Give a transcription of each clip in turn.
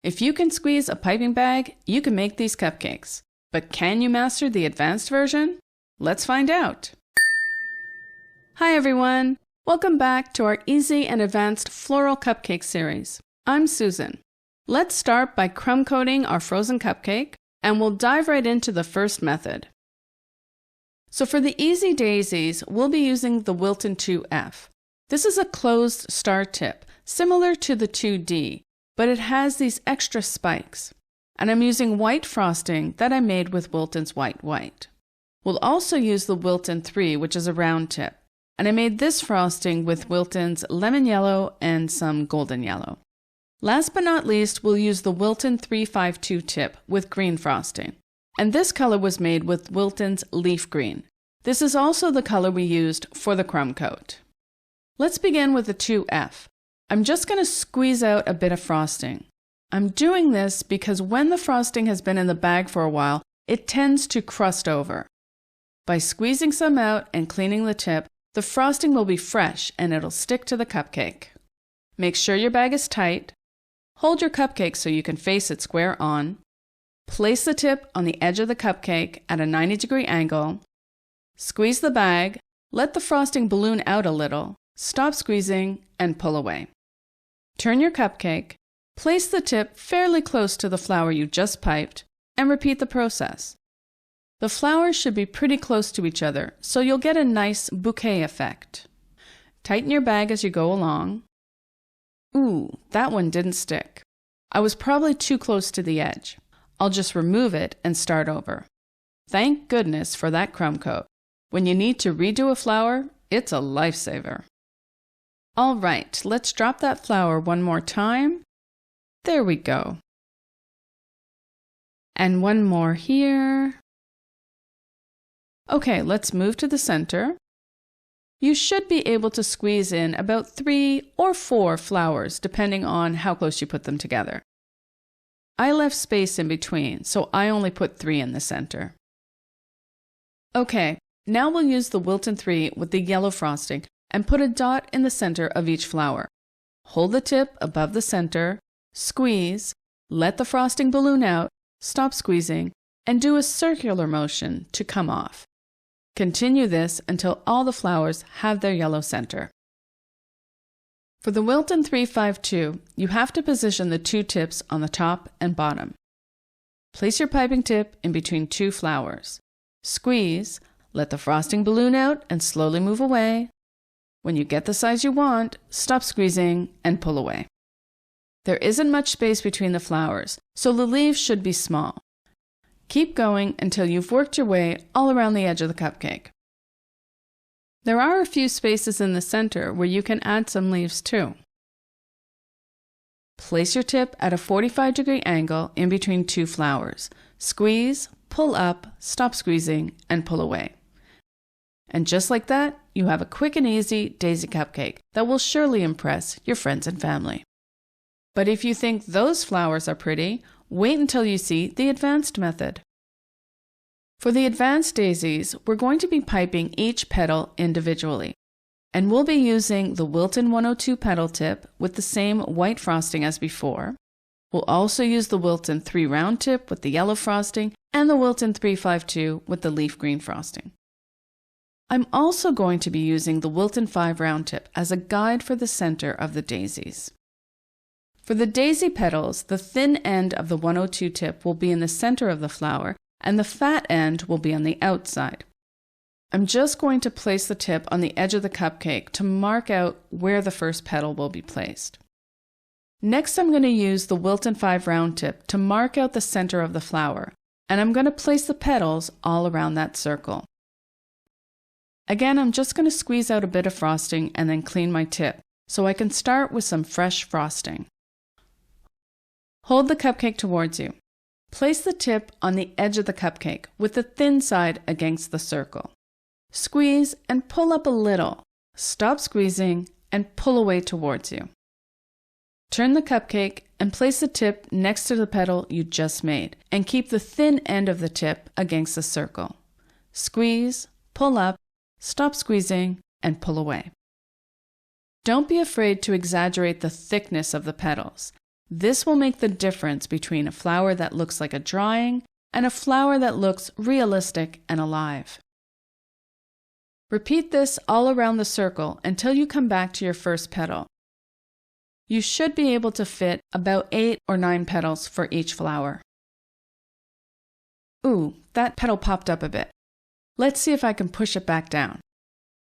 If you can squeeze a piping bag, you can make these cupcakes. But can you master the advanced version? Let's find out! Hi everyone! Welcome back to our Easy and Advanced Floral Cupcake series. I'm Susan. Let's start by crumb coating our frozen cupcake, and we'll dive right into the first method. So for the Easy Daisies, we'll be using the Wilton 2F. This is a closed star tip, similar to the 2D, but it has these extra spikes. And I'm using white frosting that I made with Wilton's White White. We'll also use the Wilton 3, which is a round tip. And I made this frosting with Wilton's Lemon Yellow and some Golden Yellow. Last but not least, we'll use the Wilton 352 tip with green frosting. And this color was made with Wilton's Leaf Green. This is also the color we used for the crumb coat. Let's begin with the 2F. I'm just going to squeeze out a bit of frosting. I'm doing this because when the frosting has been in the bag for a while, it tends to crust over. By squeezing some out and cleaning the tip, the frosting will be fresh and it'll stick to the cupcake. Make sure your bag is tight. Hold your cupcake so you can face it square on. Place the tip on the edge of the cupcake at a 90-degree angle. Squeeze the bag, let the frosting balloon out a little, stop squeezing, and pull away. Turn your cupcake, place the tip fairly close to the flower you just piped, and repeat the process. The flowers should be pretty close to each other, so you'll get a nice bouquet effect. Tighten your bag as you go along. Ooh, that one didn't stick. I was probably too close to the edge. I'll just remove it and start over. Thank goodness for that crumb coat. When you need to redo a flower, it's a lifesaver. All right, let's drop that flower one more time. There we go. And one more here. Okay, let's move to the center. You should be able to squeeze in about 3 or 4 flowers, depending on how close you put them together. I left space in between, so I only put 3 in the center. Okay, now we'll use the Wilton 3 with the yellow frosting and put a dot in the center of each flower. Hold the tip above the center, squeeze, let the frosting balloon out, stop squeezing, and do a circular motion to come off. Continue this until all the flowers have their yellow center. For the Wilton 352, you have to position the 2 tips on the top and bottom. Place your piping tip in between 2 flowers. Squeeze, let the frosting balloon out and slowly move away. When you get the size you want, stop squeezing and pull away. There isn't much space between the flowers, so the leaves should be small. Keep going until you've worked your way all around the edge of the cupcake. There are a few spaces in the center where you can add some leaves too. Place your tip at a 45-degree angle in between 2 flowers. Squeeze, pull up, stop squeezing, and pull away. And just like that, you have a quick and easy daisy cupcake that will surely impress your friends and family. But if you think those flowers are pretty, wait until you see the advanced method. For the advanced daisies, we're going to be piping each petal individually. And we'll be using the Wilton 102 petal tip with the same white frosting as before. We'll also use the Wilton 3 round tip with the yellow frosting and the Wilton 352 with the leaf green frosting. I'm also going to be using the Wilton 5 round tip as a guide for the center of the daisies. For the daisy petals, the thin end of the 102 tip will be in the center of the flower and the fat end will be on the outside. I'm just going to place the tip on the edge of the cupcake to mark out where the first petal will be placed. Next, I'm going to use the Wilton 5 round tip to mark out the center of the flower, and I'm going to place the petals all around that circle. Again, I'm just going to squeeze out a bit of frosting and then clean my tip, so I can start with some fresh frosting. Hold the cupcake towards you. Place the tip on the edge of the cupcake with the thin side against the circle. Squeeze and pull up a little. Stop squeezing and pull away towards you. Turn the cupcake and place the tip next to the petal you just made and keep the thin end of the tip against the circle. Squeeze, pull up, stop squeezing, and pull away. Don't be afraid to exaggerate the thickness of the petals. This will make the difference between a flower that looks like a drawing and a flower that looks realistic and alive. Repeat this all around the circle until you come back to your first petal. You should be able to fit about 8 or 9 petals for each flower. Ooh, that petal popped up a bit. Let's see if I can push it back down.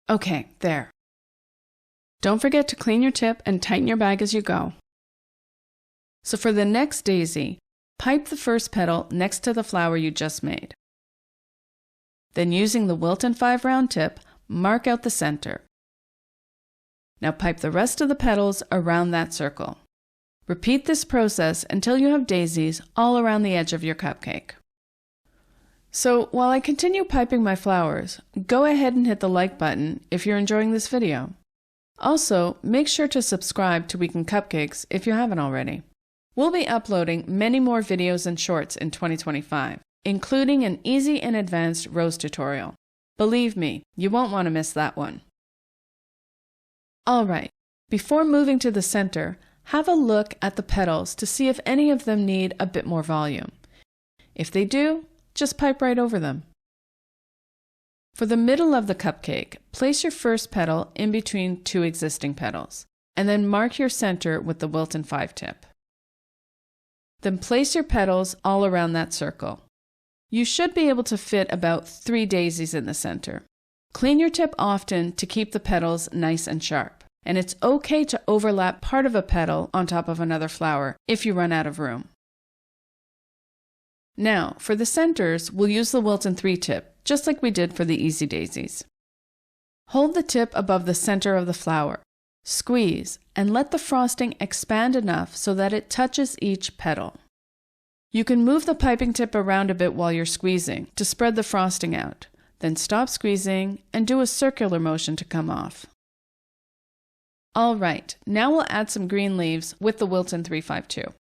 Okay, there. Don't forget to clean your tip and tighten your bag as you go. So for the next daisy, pipe the first petal next to the flower you just made. Then using the Wilton 5 round tip, mark out the center. Now pipe the rest of the petals around that circle. Repeat this process until you have daisies all around the edge of your cupcake. So while I continue piping my flowers, go ahead and hit the like button if you're enjoying this video. Also, make sure to subscribe to Weekend Cupcakes if you haven't already. We'll be uploading many more videos and shorts in 2025, including an easy and advanced rose tutorial. Believe me, you won't want to miss that one. Alright, before moving to the center, have a look at the petals to see if any of them need a bit more volume. If they do, just pipe right over them. For the middle of the cupcake, place your first petal in between 2 existing petals, and then mark your center with the Wilton 5 tip. Then place your petals all around that circle. You should be able to fit about 3 daisies in the center. Clean your tip often to keep the petals nice and sharp, and it's okay to overlap part of a petal on top of another flower if you run out of room. Now, for the centers, we'll use the Wilton 3 tip, just like we did for the Easy Daisies. Hold the tip above the center of the flower, squeeze, and let the frosting expand enough so that it touches each petal. You can move the piping tip around a bit while you're squeezing to spread the frosting out, then stop squeezing and do a circular motion to come off. Alright, now we'll add some green leaves with the Wilton 352.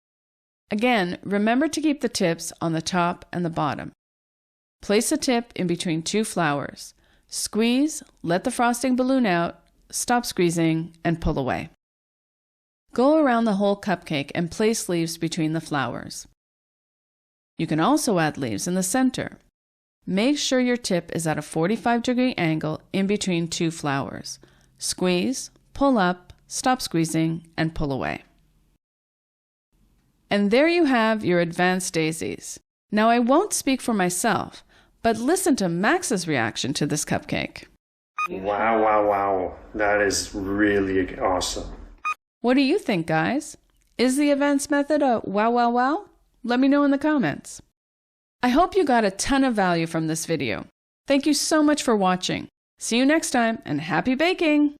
Again, remember to keep the tips on the top and the bottom. Place a tip in between 2 flowers. Squeeze, let the frosting balloon out, stop squeezing, and pull away. Go around the whole cupcake and place leaves between the flowers. You can also add leaves in the center. Make sure your tip is at a 45-degree angle in between 2 flowers. Squeeze, pull up, stop squeezing, and pull away. And there you have your advanced daisies. Now I won't speak for myself, but listen to Max's reaction to this cupcake. Wow, wow, wow. That is really awesome. What do you think, guys? Is the advanced method a wow, wow, wow? Let me know in the comments. I hope you got a ton of value from this video. Thank you so much for watching. See you next time, and happy baking!